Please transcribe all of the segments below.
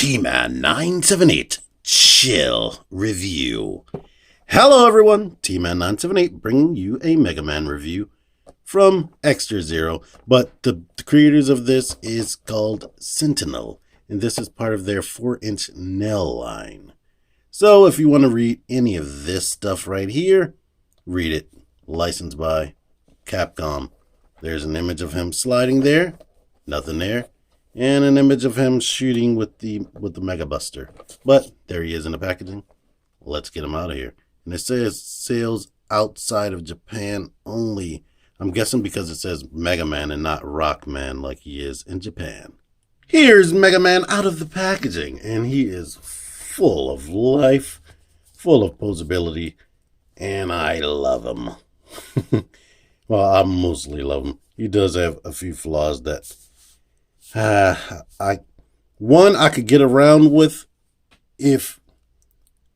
T-Man 978 Chill Review. Hello everyone, T-Man 978 bringing you a Mega Man review from Extra Zero, but the creators of this is called Sentinel, and this is part of their 4InchNel line. So if you want to read any of this stuff right here, read it. Licensed by Capcom. There's an image of him sliding there, nothing there. And an image of him shooting with the Mega Buster. But there he is in the packaging. Let's get him out of here. And it says sales outside of Japan only. I'm guessing because it says Mega Man and not Rock Man like he is in Japan. Here's Mega Man out of the packaging. And he is full of life, full of posability. And I love him. Well, I mostly love him. He does have a few flaws that I could get around with if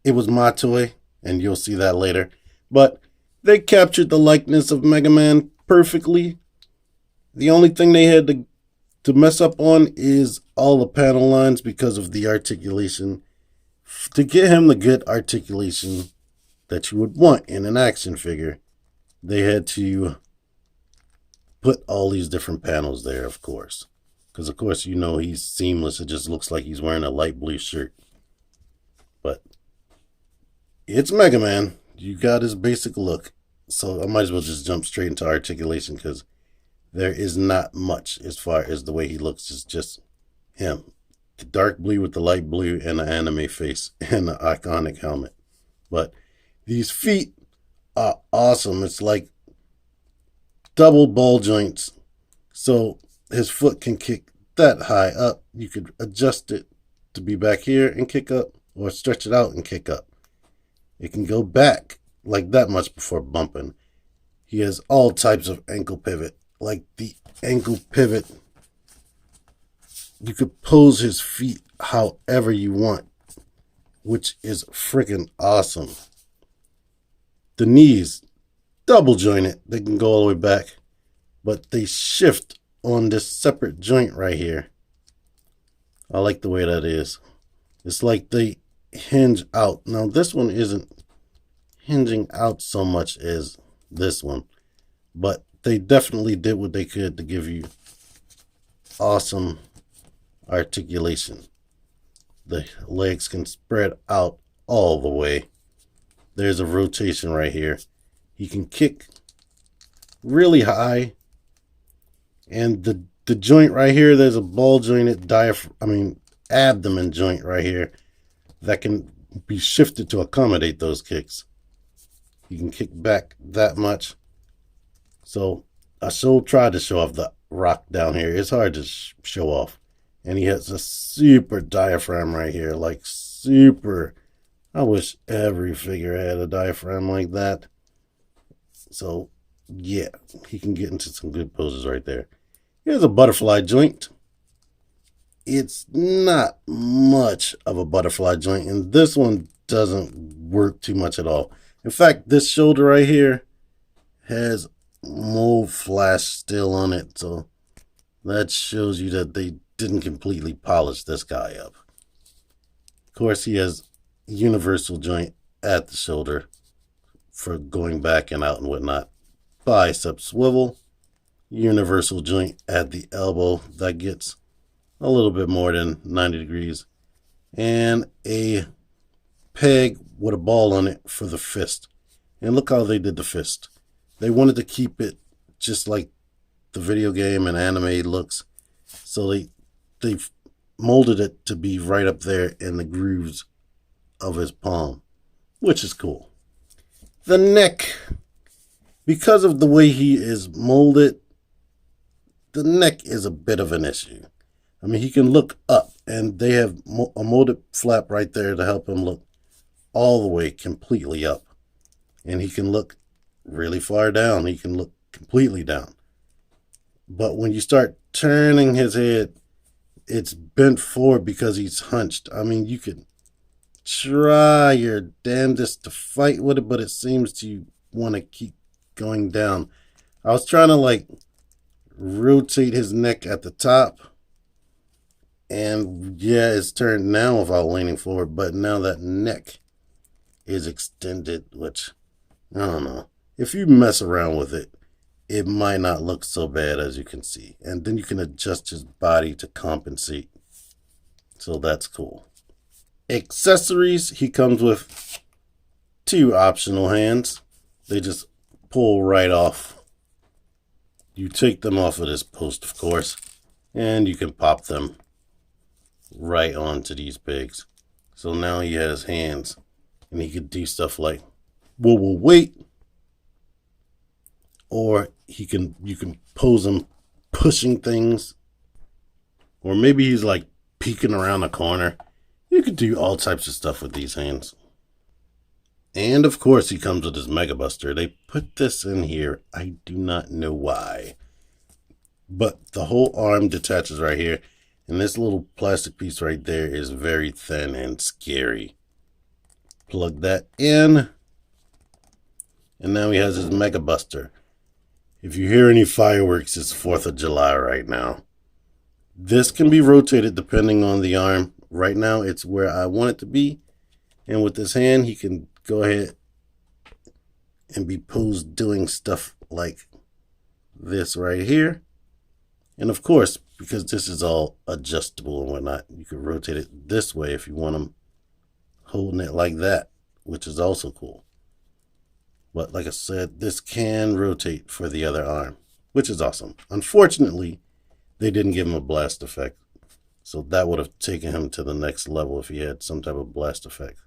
it was my toy, and you'll see that later. But they captured the likeness of Mega Man perfectly. The only thing they had to mess up on is all the panel lines because of the articulation. To get him the good articulation that you would want in an action figure, they had to put all these different panels there, of course. Because, of course, you know he's seamless. It just looks like he's wearing a light blue shirt. But it's Mega Man. You got his basic look. So I might as well just jump straight into articulation because there is not much as far as the way he looks. It's just him. The dark blue with the light blue and the anime face and the iconic helmet. But these feet are awesome. It's like double ball joints. So his foot can kick that high up. You could adjust it to be back here and kick up, or stretch it out and kick up. It can go back like that much before bumping. He has all types of ankle pivot. Like the ankle pivot, you could pose his feet however you want, which is freaking awesome. The knees, double jointed. They can go all the way back, but they shift on this separate joint right here. I like the way that is. It's like they hinge out. Now this one isn't hinging out so much as this one, but they definitely did what they could to give you awesome articulation. The legs can spread out all the way. There's a rotation right here. He can kick really high. And the joint right here, there's a ball jointed abdomen joint right here that can be shifted to accommodate those kicks. You can kick back that much. So I tried to show off the rock down here. It's hard to show off. And he has a super diaphragm right here, like super. I wish every figure had a diaphragm like that. So yeah, he can get into some good poses right there. Here's a butterfly joint. It's not much of a butterfly joint, and this one doesn't work too much at all. In fact, this shoulder right here has mold flash still on it, so that shows you that they didn't completely polish this guy up. Of course, he has universal joint at the shoulder for going back and out and whatnot. Bicep swivel. Universal joint at the elbow that gets a little bit more than 90 degrees, and a peg with a ball on it for the fist. And look how they did the fist. They wanted to keep it just like the video game and anime looks, so they molded it to be right up there in the grooves of his palm, which is cool. The neck, because of the way he is molded, the neck is a bit of an issue. I mean, he can look up, and they have a molded flap right there to help him look all the way completely up. And he can look really far down. He can look completely down. But when you start turning his head, it's bent forward because he's hunched. I mean, you could try your damnedest to fight with it, but it seems to want to keep going down. I was trying to rotate his neck at the top, And yeah, it's turned now without leaning forward, but now that neck is extended, which, I don't know. If you mess around with it, it might not look so bad as you can see. And then you can adjust his body to compensate. So that's cool. Accessories, he comes with 2 optional hands. They just pull right off. You take them off of this post, of course, and you can pop them right onto these pigs. So now he has hands, and he could do stuff like whoa, wait, or you can pose him pushing things, or maybe he's like peeking around a corner. You could do all types of stuff with these hands. And of course he comes with his Mega Buster. They put this in here. I do not know why. But the whole arm detaches right here. And this little plastic piece right there is very thin and scary. Plug that in. And now he has his Mega Buster. If you hear any fireworks, it's 4th of July right now. This can be rotated depending on the arm. Right now it's where I want it to be. And with this hand, he can go ahead and be posed doing stuff like this right here. And of course, because this is all adjustable and whatnot, you can rotate it this way if you want them holding it like that, which is also cool. But like I said, this can rotate for the other arm, which is awesome. Unfortunately, they didn't give him a blast effect. So that would have taken him to the next level if he had some type of blast effect.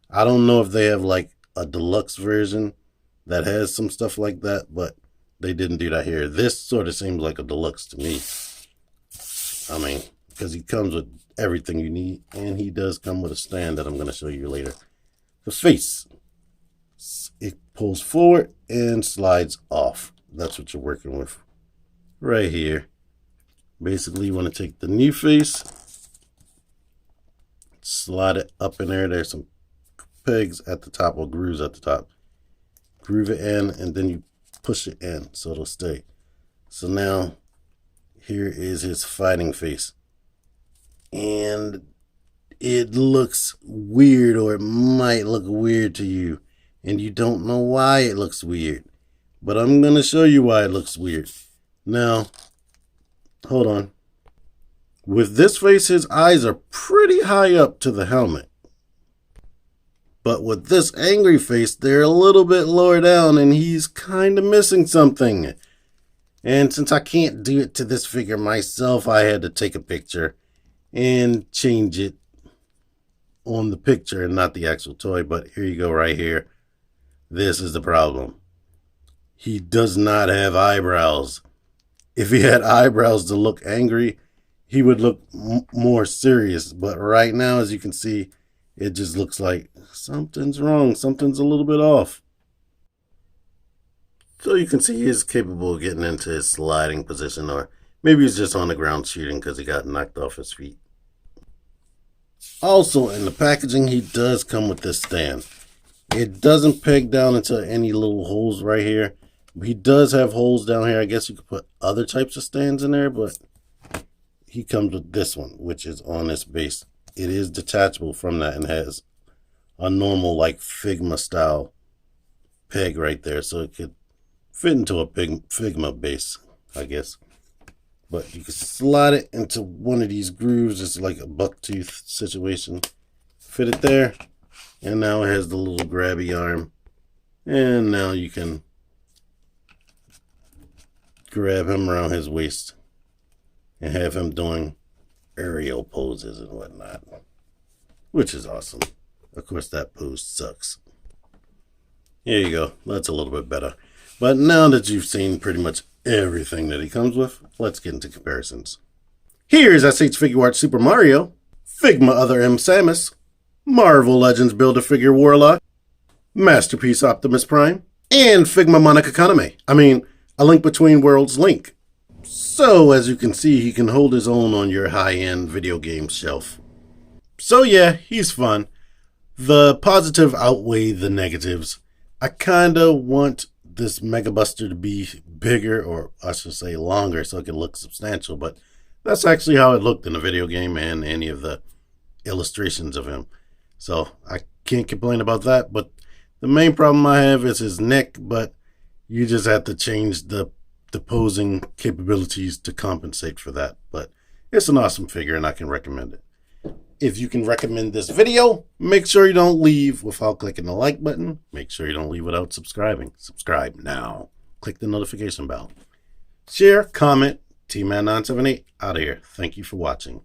I don't know if they have like a deluxe version that has some stuff like that, but they didn't do that here. This sort of seems like a deluxe to me. I mean, because he comes with everything you need, and he does come with a stand that I'm going to show you later. The face. It pulls forward and slides off. That's what you're working with right here. Basically, you want to take the new face, slide it up in there. There's some pegs at the top or grooves at the top. Groove it in, and then you push it in so it'll stay. So now here is his fighting face, and it looks weird, or it might look weird to you, and you don't know why it looks weird, but I'm gonna show you why it looks weird. Now hold on. With this face, his eyes are pretty high up to the helmet. But with this angry face, they're a little bit lower down, and he's kind of missing something. And since I can't do it to this figure myself, I had to take a picture and change it on the picture and not the actual toy. But here you go right here. This is the problem. He does not have eyebrows. If he had eyebrows to look angry, he would look more serious. But right now, as you can see, it just looks like something's wrong. Something's a little bit off. So you can see he's capable of getting into his sliding position, or maybe he's just on the ground shooting because he got knocked off his feet. Also, in the packaging, he does come with this stand. It doesn't peg down into any little holes right here. He does have holes down here. I guess you could put other types of stands in there, but he comes with this one, which is on this base. It is detachable from that and has a normal like Figma style peg right there, so it could fit into a Figma base, I guess. But you can slide it into one of these grooves. It's like a buck tooth situation. Fit it there, and now it has the little grabby arm, and now you can grab him around his waist and have him doing aerial poses and whatnot, which is awesome. Of course, that pose sucks. Here you go. That's a little bit better. But now that you've seen pretty much everything that he comes with, let's get into comparisons. Here's SH Figuarts Super Mario, Figma Other M Samus, Marvel Legends Build-A-Figure Warlock, Masterpiece Optimus Prime, and Figma Monica Kaname. I mean, A Link Between Worlds Link. So, as you can see, he can hold his own on your high-end video game shelf. So yeah, he's fun. The positive outweigh the negatives. I kinda want this Mega Buster to be bigger, or I should say longer, so it can look substantial, but That's actually how it looked in the video game and any of the illustrations of him. So I can't complain about that. But the main problem I have is his neck, but you just have to change the posing capabilities to compensate for that. But it's an awesome figure and I can recommend it. If you can recommend this video, make sure you don't leave without clicking the like button. Make sure you don't leave without subscribing. Subscribe now. Click the notification bell. Share, comment. T-Man978 out of here. Thank you for watching.